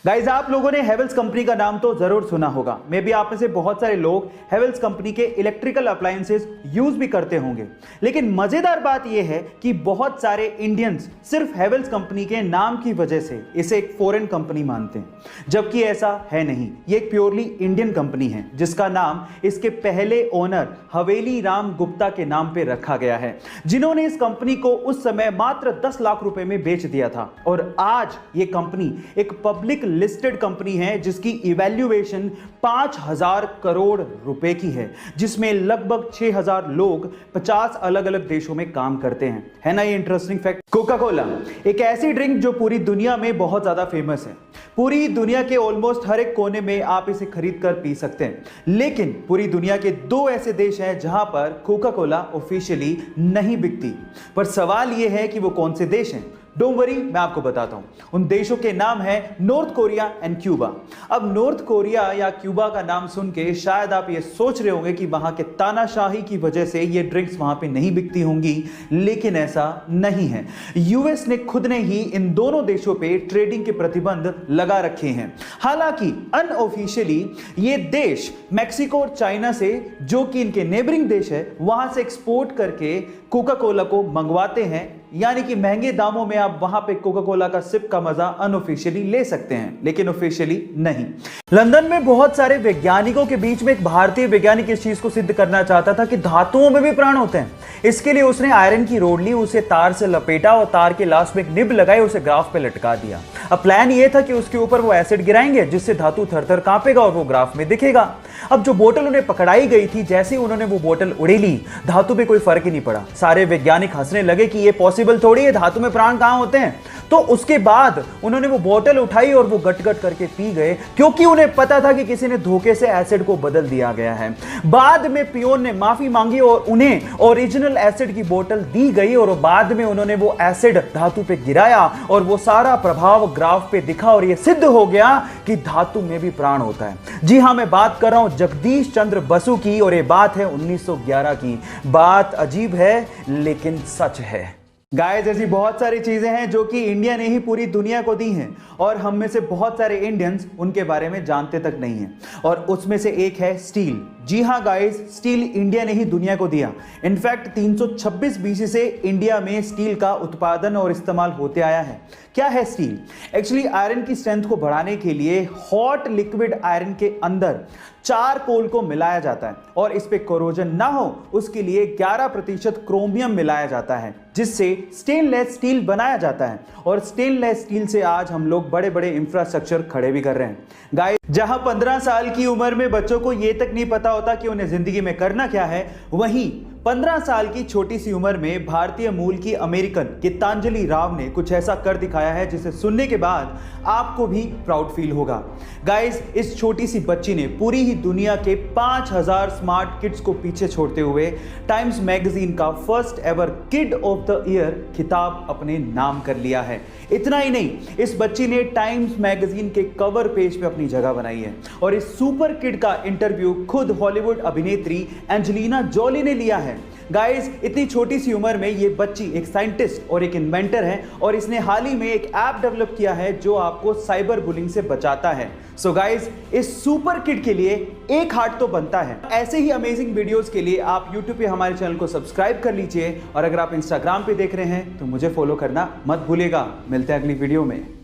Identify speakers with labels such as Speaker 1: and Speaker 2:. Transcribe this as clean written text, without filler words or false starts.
Speaker 1: Guys आप लोगों ने हेवल्स कंपनी का नाम तो जरूर सुना होगा। मे बी आप में से बहुत सारे लोग हेवल्स कंपनी के इलेक्ट्रिकल अप्लायंसेस यूज भी करते होंगे। लेकिन मजेदार बात यह है कि बहुत सारे इंडियंस सिर्फ हेवल्स कंपनी के नाम की वजह से इसे एक फॉरेन कंपनी मानते हैं, जबकि ऐसा है नहीं। ये एक प्योरली इंडियन कंपनी है जिसका नाम इसके पहले ओनर हवेली राम गुप्ता के नाम पे रखा गया है, जिन्होंने इस कंपनी को उस समय मात्र 10 लाख रुपए में बेच दिया था। और आज ये कंपनी एक पब्लिक लिस्टेड कंपनी है जिसकी इवैल्यूएशन 5000 करोड़ रुपए की है, जिसमें लगभग 6000 लोग 50 अलग अलग देशों में काम करते हैं। है ना ये इंटरेस्टिंग फैक्ट। कोका कोला एक ऐसी ड्रिंक जो पूरी दुनिया में बहुत ज्यादा फेमस है। पूरी दुनिया के ऑलमोस्ट हर एक कोने में आप इसे खरीद कर पी सकते हैं। लेकिन पूरी दुनिया के 2 ऐसे देश हैं जहां पर कोका कोला ऑफिशियली नहीं बिकती। पर सवाल यह है कि वो कौन से देश हैं। डोंट वरी, मैं आपको बताता हूं। उन देशों के नाम है नॉर्थ कोरिया एंड क्यूबा। अब नॉर्थ कोरिया या क्यूबा का नाम सुन के शायद आप ये सोच रहे होंगे कि वहां के तानाशाही की वजह से ये ड्रिंक्स वहां पे नहीं बिकती होंगी, लेकिन ऐसा नहीं है। यूएस ने खुद ने ही इन दोनों देशों पे ट्रेडिंग के प्रतिबंध लगा रखे हैं। हालांकि अनऑफिशियली ये देश मैक्सिको और चाइना से, जो कि इनके नेबरिंग देश है, वहां से एक्सपोर्ट करके कोका कोला को मंगवाते हैं। यानी कि महंगे दामों में आप वहां पे कोका कोला का सिप का मजा अनऑफिशियली ले सकते हैं, लेकिन ऑफिशियली नहीं। लंदन में बहुत सारे वैज्ञानिकों के बीच में एक भारतीय वैज्ञानिक इस चीज को सिद्ध करना चाहता था कि धातुओं में भी प्राण होते हैं। इसके लिए उसने आयरन की रोड ली, उसे तार से लपेटा और तार के लास्ट में एक निब लगाई, उसे ग्राफ पे लटका दिया। अब प्लान ये था कि उसके ऊपर वो एसिड गिराएंगे जिससे धातु थर-थर कांपेगा और वो ग्राफ में दिखेगा। अब जो बोतल उन्हें पकड़ाई गई थी, जैसे ही उन्होंने वो बोतल उड़ेली, धातु पे कोई फर्क ही नहीं पड़ा। सारे वैज्ञानिक हंसने लगे कि ये पॉसिबल थोड़ी है, धातु में प्राण कहां होते हैं। तो उसके बाद उन्होंने वो बोतल उठाई और वो गट-गट करके पी गए, क्योंकि उन्हें पता था कि किसी ने धोखे से एसिड को बदल दिया गया है। बाद में पियोन ने माफी मांगी और उन्हें ओरिजिनल एसिड की बोतल दी गई और बाद में उन्होंने वो एसिड धातु पे गिराया और वो सारा प्रभाव ग्राफ पे दिखा और ये सिद्ध हो गया कि धातु में भी प्राण होता है। जी हां, मैं बात कर रहा हूं जगदीश चंद्र बसु की, और ये बात है 1911 की। बात अजीब है लेकिन सच है। गाइस, ऐसी बहुत सारी चीजें हैं जो कि इंडिया ने ही पूरी दुनिया को दी हैं और हम में से बहुत सारे इंडियंस उनके बारे में जानते तक नहीं हैं। और उसमें से एक है स्टील। जी हां गाइस, स्टील इंडिया ने ही दुनिया को दिया। इनफैक्ट 326 बीसी से इंडिया में स्टील का उत्पादन और इस्तेमाल होते आया है। क्या है स्टील? एक्चुअली आयरन की स्ट्रेंथ को बढ़ाने के लिए हॉट लिक्विड आयरन के अंदर चारकोल को मिलाया जाता है और इस पे कोरोजन ना हो उसके लिए 11% क्रोमियम मिलाया जाता है, जिससे स्टेनलेस स्टील बनाया जाता है। और स्टेनलेस स्टील से आज हम लोग बड़े बड़े इंफ्रास्ट्रक्चर खड़े भी कर रहे हैं। गाइस, जहां 15 साल की उम्र में बच्चों को यह तक नहीं पता होता कि उन्हें जिंदगी में करना क्या है, वहीं 15 साल की छोटी सी उम्र में भारतीय मूल की अमेरिकन गीतांजलि राव ने कुछ ऐसा कर दिखाया है जिसे सुनने के बाद आपको भी प्राउड फील होगा। गाइस, इस छोटी सी बच्ची ने पूरी ही दुनिया के 5000 स्मार्ट किड्स को पीछे छोड़ते हुए टाइम्स मैगजीन का first ever kid of the year खिताब अपने नाम कर लिया है। इतना ही नहीं, इस बच्ची ने टाइम्स मैगजीन के कवर पेज पे अपनी जगह बनाई है। और इस सुपर किड का इंटरव्यू खुद हॉलीवुड अभिनेत्री एंजेलिना जोली ने लिया है। गाइस, इतनी छोटी सी उम्र में ये बच्ची एक साइंटिस्ट और एक इन्वेंटर है और इसने हाल ही में एक ऐप डेवलप किया है जो आपको साइबर बुलिंग से बचाता है। सो गाइस, इस सुपर किड के लिए एक हार्ट तो बनता है। ऐसे ही अमेजिंग वीडियोस के लिए आप YouTube पे हमारे चैनल को सब्सक्राइब कर लीजिए और अगर आप Instagram पे देख रहे हैं तो मुझे फॉलो करना मत भूलिएगा। मिलते हैं अगली वीडियो में।